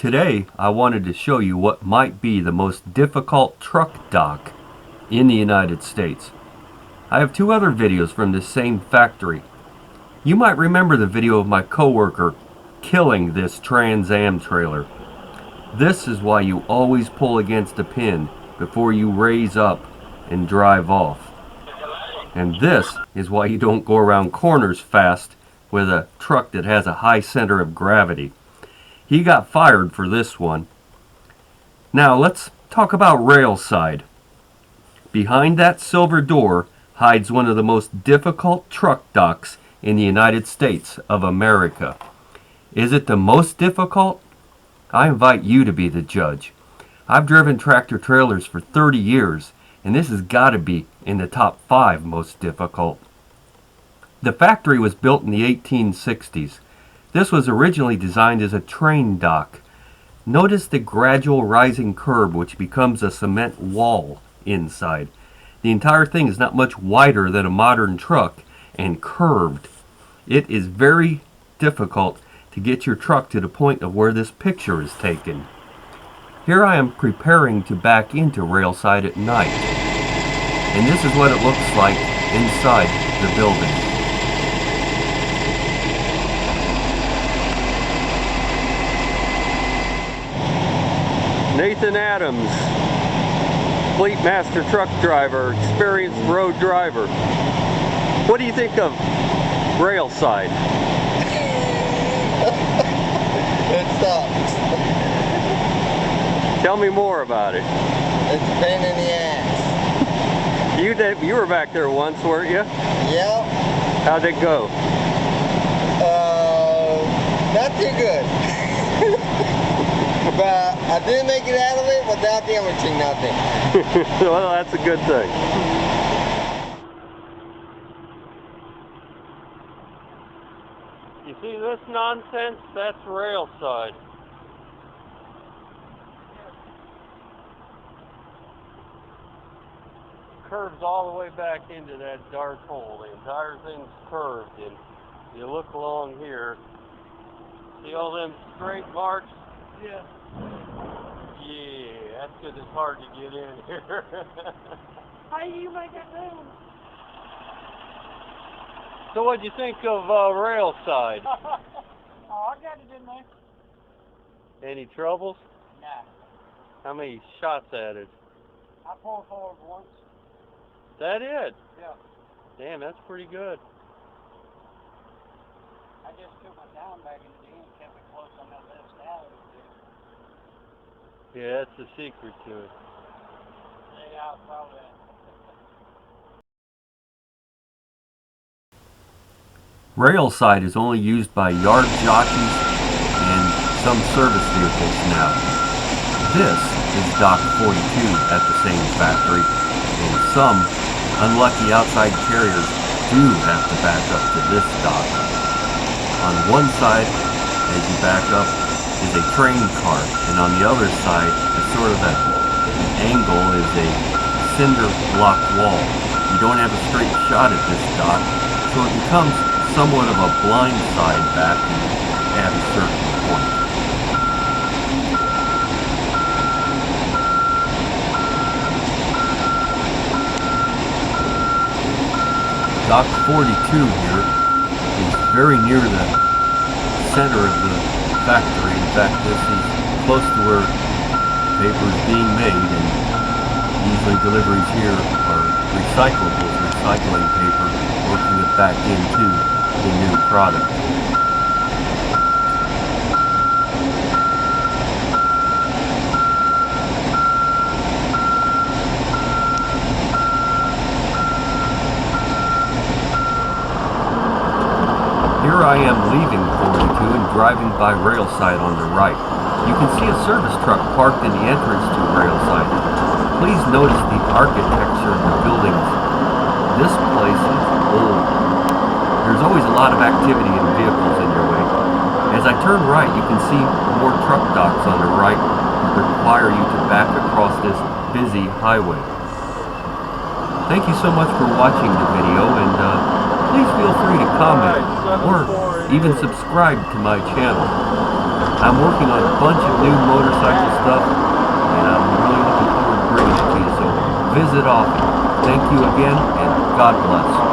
Today, I wanted to show you what might be the most difficult truck dock in the United States. I have two other videos from this same factory. You might remember the video of my coworker killing this Trans Am trailer. This is why you always pull against a pin before you raise up and drive off. And this is why you don't go around corners fast with a truck that has a high center of gravity. He got fired for this one. Now let's talk about Railside. Behind that silver door hides one of the most difficult truck docks in the United States of America. Is it the most difficult? I invite you to be the judge. I've driven tractor trailers for 30 years, and this has got to be in the top 5 most difficult. The factory was built in the 1860s. This was originally designed as a train dock. Notice the gradual rising curb which becomes a cement wall inside. The entire thing is not much wider than a modern truck and curved. It is very difficult to get your truck to the point of where this picture is taken. Here I am preparing to back into Railside at night. And this is what it looks like inside the building. Nathan Adams, fleet master truck driver, experienced road driver. What do you think of Railside? It sucks. Tell me more about it. It's a pain in the ass. You were back there once, weren't you? Yep. How'd it go? Not too good. But I did make it out of it without damaging nothing. Well, that's a good thing. You see this nonsense? That's Railside. Curves all the way back into that dark hole. The entire thing's curved, and you look along here, see all them straight marks? Yeah. Yeah, that's because it's hard to get in here. How do you make it move? So what'd you think of Railside? Oh, I got it in there. Any troubles? Nah. How many shots at it? I pulled forward once. That it? Yeah. Damn, that's pretty good. I just took my down back in the end, kept it close on that left side. Yeah, that's the secret to it. Yeah, I saw that. Railside is only used by yard jockeys and some service vehicles now. This is Dock 42 at the same factory, and some unlucky outside carriers do have to back up to this dock. On one side, as you back up, is a train car, and on the other side is sort of an angle is a cinder block wall. You don't have a straight shot at this dock, so it becomes somewhat of a blind side back at a certain point. Dock 42 here is very near the center of the factory. In fact, this is close to where paper is being made, and usually deliveries here are recyclables, recycling paper, working it back into the new product. Here I am leaving 42 and driving by Railside on the right. You can see a service truck parked in the entrance to Railside. Please notice the architecture of the buildings. This place is old. There's always a lot of activity and vehicles in your way. As I turn right, you can see more truck docks on the right that require you to back across this busy highway. Thank you so much for watching the video, and please feel free to comment or even subscribe to my channel. I'm working on a bunch of new motorcycle stuff, and I'm really looking forward to bringing it to you. So visit often. Thank you again, and God bless.